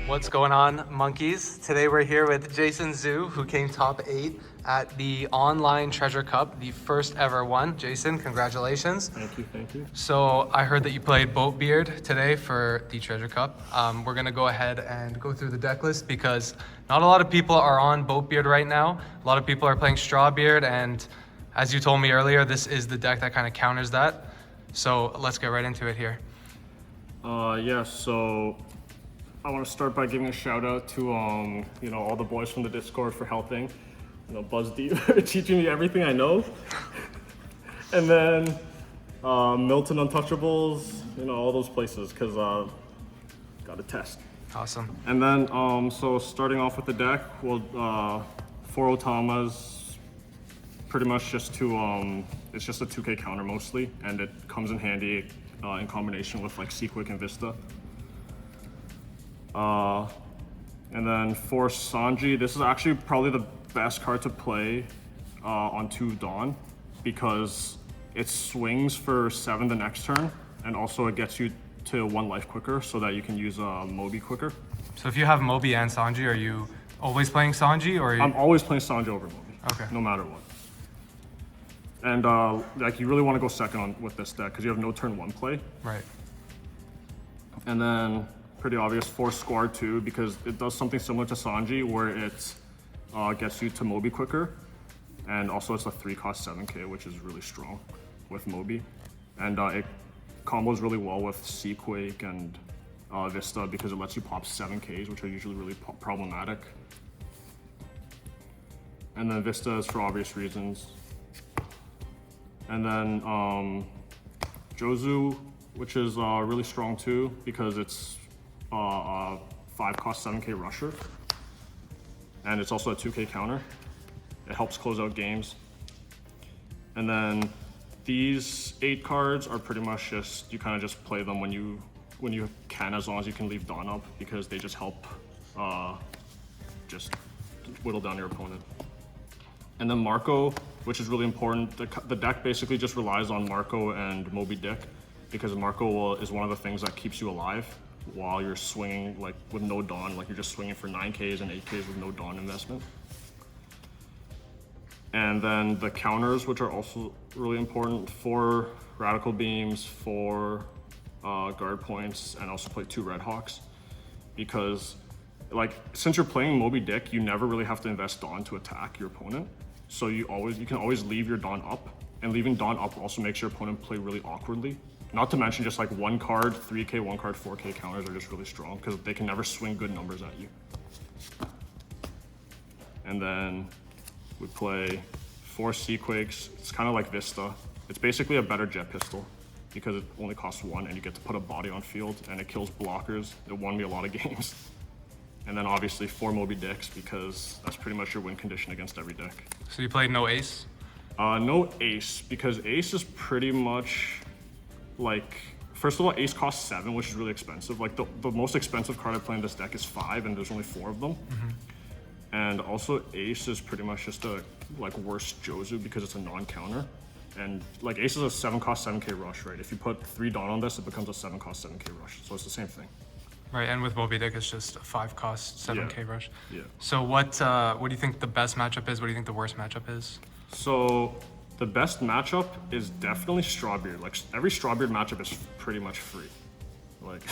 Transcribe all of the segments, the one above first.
What's going on, monkeys? Today we're here with Jason Zhu, who came top 8 at the online Treasure Cup, the first ever one. Jason, congratulations. Thank you. So I heard that you played Whitebeard today for the Treasure Cup. We're gonna go ahead and go through the deck list because not a lot of people are on Whitebeard right now. A lot of people are playing Strawbeard, and as you told me earlier, this is the deck that kind of counters that. So let's get right into it here. So I want to start by giving a shout out to all the boys from the Discord for helping. Buzz Deep teaching me everything I know. And then Milton Untouchables, all those places, because got a test. Awesome. And then so starting off with the deck, well, 4 Otamas, pretty much just to it's just a 2K counter mostly, and it comes in handy in combination with like Seaquick and Vista. And then for Sanji, this is actually probably the best card to play on 2 Dawn because it swings for 7 the next turn, and also it gets you to 1 life quicker so that you can use Moby quicker. So if you have Moby and Sanji, are you always playing Sanji, or are you... I'm always playing Sanji over Moby. Okay. No matter what. And like you really want to go second with this deck because you have no turn 1 play. Right. And then pretty obvious for Squad 2 because it does something similar to Sanji where it gets you to Moby quicker, and also it's a 3-cost 7K, which is really strong with Moby, and it combos really well with Seaquake and Vista because it lets you pop 7Ks, which are usually really problematic. And then Vista is for obvious reasons. And then Jozu, which is really strong too because it's a 5-cost 7K rusher, and it's also a 2K counter. It helps close out games. And then these 8 cards are pretty much just, you kind of just play them when you can, as long as you can leave Dawn up, because they just help just whittle down your opponent. And then Marco, which is really important. The deck basically just relies on Marco and Moby Dick because Marco is one of the things that keeps you alive while you're swinging like with no Dawn, like you're just swinging for 9Ks and 8Ks with no Dawn investment. And then the counters, which are also really important, 4 Radical Beams, 4 guard points, and also play 2 Red Hawks. Because like since you're playing Moby Dick, you never really have to invest Dawn to attack your opponent. So you can always leave your Dawn up, and leaving Dawn up also makes your opponent play really awkwardly. Not to mention just like 1 card 3K, 1 card 4K counters are just really strong because they can never swing good numbers at you. And then we play 4 Seaquakes. It's kind of like Vista. It's basically a better jet pistol because it only costs 1 and you get to put a body on field and it kills blockers. It won me a lot of games. And then obviously 4 Moby Dicks because that's pretty much your win condition against every deck. So you played no Ace? No Ace, because Ace is pretty much like, first of all, Ace costs 7, which is really expensive. Like the most expensive card I play in this deck is 5, and there's only 4 of them. Mm-hmm. And also Ace is pretty much just a like worse Jozu because it's a non-counter. And like Ace is a 7-cost 7K rush, right? If you put 3 Dawn on this, it becomes a 7-cost 7K rush. So it's the same thing. Right, and with Moby Dick, it's just a 5-cost 7K rush. Yeah. So what do you think the best matchup is? What do you think the worst matchup is? So the best matchup is definitely Strawbeard. Like every Strawbeard matchup is pretty much free. Like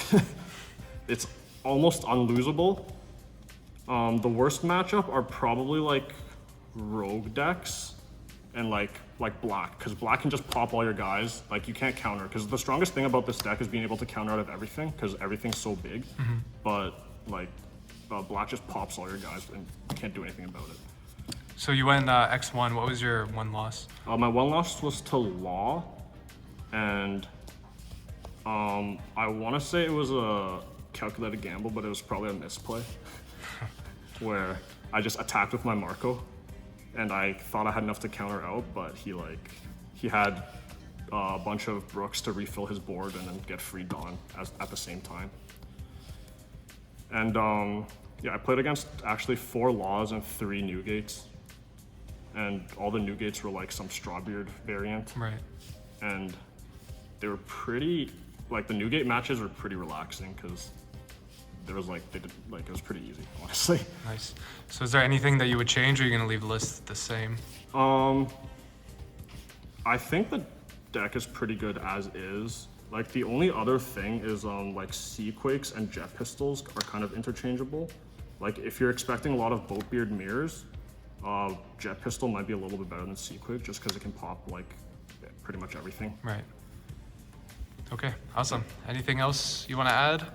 it's almost unlosable. The worst matchup are probably like Rogue decks and like Black, because Black can just pop all your guys. Like you can't counter, because the strongest thing about this deck is being able to counter out of everything, because everything's so big. Mm-hmm. But like Black just pops all your guys and you can't do anything about it. So you went X1. What was your 1 loss? My 1 loss was to Law, and I want to say it was a calculated gamble, but it was probably a misplay where I just attacked with my Marco, and I thought I had enough to counter out, but he had a bunch of Brooks to refill his board and then get free Dawn at the same time. And yeah, I played against actually 4 Laws and 3 Newgates. And all the Newgates were like some Strawbeard variant. Right. And they were pretty, like the Newgate matches were pretty relaxing because there was like they did like it was pretty easy, honestly. Nice. So is there anything that you would change, or are you gonna leave the list the same? I think the deck is pretty good as is. Like the only other thing is like Seaquakes and Jet Pistols are kind of interchangeable. Like if you're expecting a lot of Boatbeard mirrors, Jet Pistol might be a little bit better than Seaquake just because it can pop like pretty much everything. Right. Okay, awesome. Anything else you want to add?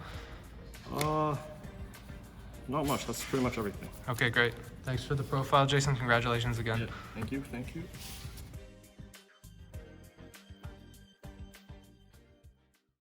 Not much. That's pretty much everything. Okay, great. Thanks for the profile, Jason. Congratulations again. Thank you.